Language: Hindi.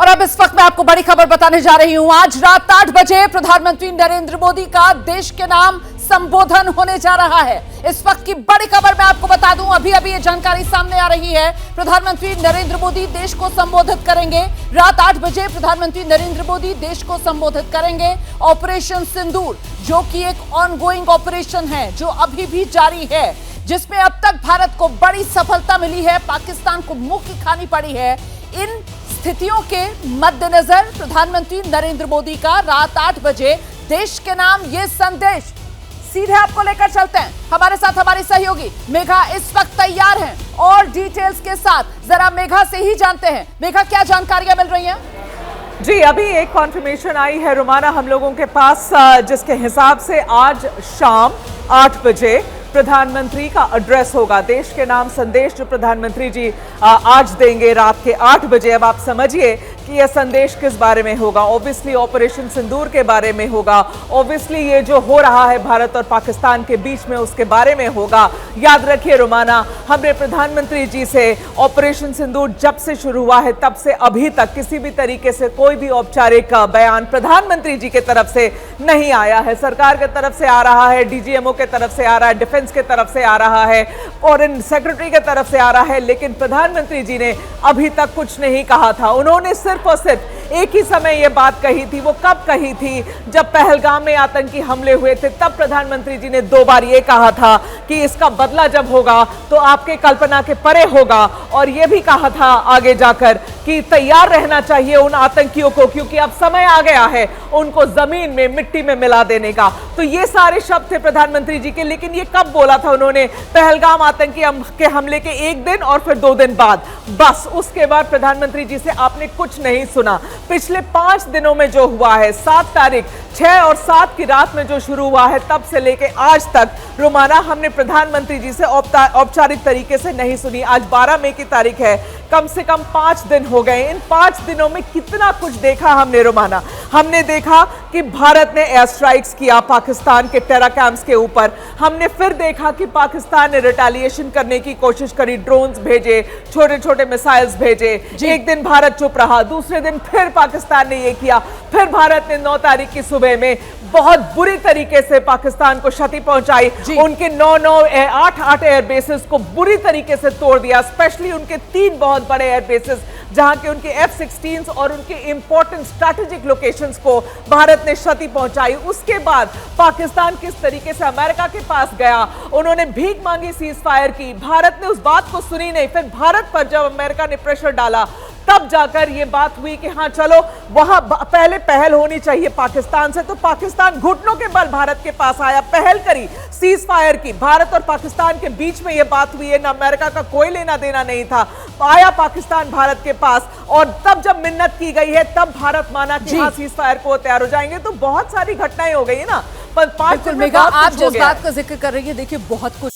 और अब इस वक्त मैं आपको बड़ी खबर बताने जा रही हूं। आज रात 8 बजे प्रधानमंत्री नरेंद्र मोदी का देश के नाम संबोधन होने जा रहा है। इस वक्त की बड़ी खबर मैं आपको बता दूं, अभी अभी ये जानकारी सामने आ रही है। प्रधानमंत्री नरेंद्र मोदी देश को संबोधित करेंगे। रात 8 बजे प्रधानमंत्री नरेंद्र मोदी देश को संबोधित करेंगे। ऑपरेशन सिंदूर, जो कि एक ऑनगोइंग ऑपरेशन है, जो अभी भी जारी है, जिसमें अब तक भारत को बड़ी सफलता मिली है, पाकिस्तान को मुंह की खानी पड़ी है। इन स्थितियों के मद्देनजर प्रधानमंत्री नरेंद्र मोदी का रात 8 बजे देश के नाम ये संदेश, सीधे आपको लेकर चलते हैं। हमारे साथ हमारी सहयोगी मेघा इस वक्त तैयार हैं और डिटेल्स के साथ। जरा मेघा से ही जानते हैं, मेघा क्या जानकारियां मिल रही हैं? जी, अभी एक कॉन्फर्मेशन आई है रुमाना हम लोगों के पास, जिसके हिसाब से आज शाम 8 बजे प्रधानमंत्री का एड्रेस होगा। देश के नाम संदेश जो प्रधानमंत्री जी आज देंगे रात के 8 बजे। अब आप समझिए कि यह संदेश किस बारे में होगा। ऑब्वियसली ऑपरेशन सिंदूर के बारे में होगा। ऑब्वियसली ये जो हो रहा है भारत और पाकिस्तान के बीच में, उसके बारे में होगा। याद रखिए रुमाना, हमने प्रधानमंत्री जी से ऑपरेशन सिंदूर जब से शुरू हुआ है तब से अभी तक किसी भी तरीके से कोई भी औपचारिक बयान प्रधानमंत्री जी के तरफ से नहीं आया है। सरकार के तरफ से आ रहा है, डीजीएमओ के तरफ से आ रहा है, डिफेंस के तरफ से आ रहा है, फॉरेन सेक्रेटरी के तरफ से आ रहा है, लेकिन प्रधानमंत्री जी ने अभी तक कुछ नहीं कहा था। उन्होंने सिर्फ और सिर्फ एक ही समय यह बात कही थी। वो कब कही थी? जब पहलगाम में आतंकी हमले हुए थे, तब प्रधानमंत्री जी ने 2 बार यह कहा था कि इसका बदला जब होगा तो आपके कल्पना के परे होगा। और यह भी कहा था आगे जाकर कि तैयार रहना चाहिए उन आतंकियों को, क्योंकि अब समय आ गया है उनको जमीन में, मिट्टी में मिला देने का। तो ये सारे शब्द थे प्रधानमंत्री जी के। लेकिन ये कब बोला था उन्होंने? पहलगाम आतंकी के हमले के 1 दिन और फिर 2 दिन बाद। बस उसके बाद प्रधानमंत्री जी से आपने कुछ नहीं सुना। पिछले 5 दिनों में जो हुआ है, 7 तारीख, 6 और 7 की रात में जो शुरू हुआ है, तब से लेके आज तक रुमाना हमने प्रधानमंत्री जी से औपचारिक तरीके से नहीं सुनी। आज 12 मई की तारीख है, कम से कम 5 दिन हो गए। इन 5 दिनों में कितना कुछ देखा हमने रुमाना। हमने देखा कि भारत ने एयर स्ट्राइक्स किया पाकिस्तान के टेरा कैंप्स के ऊपर। हमने फिर देखा कि पाकिस्तान ने रिटेलिएशन करने की कोशिश करी, ड्रोन्स भेजे, छोटे छोटे मिसाइल्स भेजे। एक दिन भारत चुप रहा, दूसरे दिन फिर पाकिस्तान ने ये किया। फिर भारत ने 9 तारीख की सुबह में बहुत बुरी तरीके से पाकिस्तान को क्षति पहुंचाई। उनके 8 एयर बेसेस को बुरी तरीके से तोड़ दिया, स्पेशली उनके 3 बहुत बड़े एयर बेसेस, जहां के उनके F-16 और उनके इंपॉर्टेंट स्ट्रैटेजिक लोकेशंस को भारत ने क्षति पहुंचाई। उसके बाद पाकिस्तान किस तरीके से अमेरिका के पास गया, उन्होंने भीख मांगी सीज फायर की, भारत ने उस बात को सुनी नहीं। फिर भारत पर जब अमेरिका ने प्रेशर डाला, तब जाकर यह बात हुई कि हाँ चलो वहां पहले पहल होनी चाहिए पाकिस्तान से। तो पाकिस्तान घुटनों के बल भारत के पास आया, पहल करी सीज फायर की। भारत और पाकिस्तान के बीच में यह बात हुई है, ना अमेरिका का कोई लेना देना नहीं था। आया पाकिस्तान भारत के पास, और तब जब मिन्नत की गई है तब भारत माना कि हाँ सीज फायर को तैयार हो जाएंगे। तो बहुत सारी घटनाएं हो गई है ना। पर 5 दिन में आप जिस बात का जिक्र कर रही है, देखिए बहुत कुछ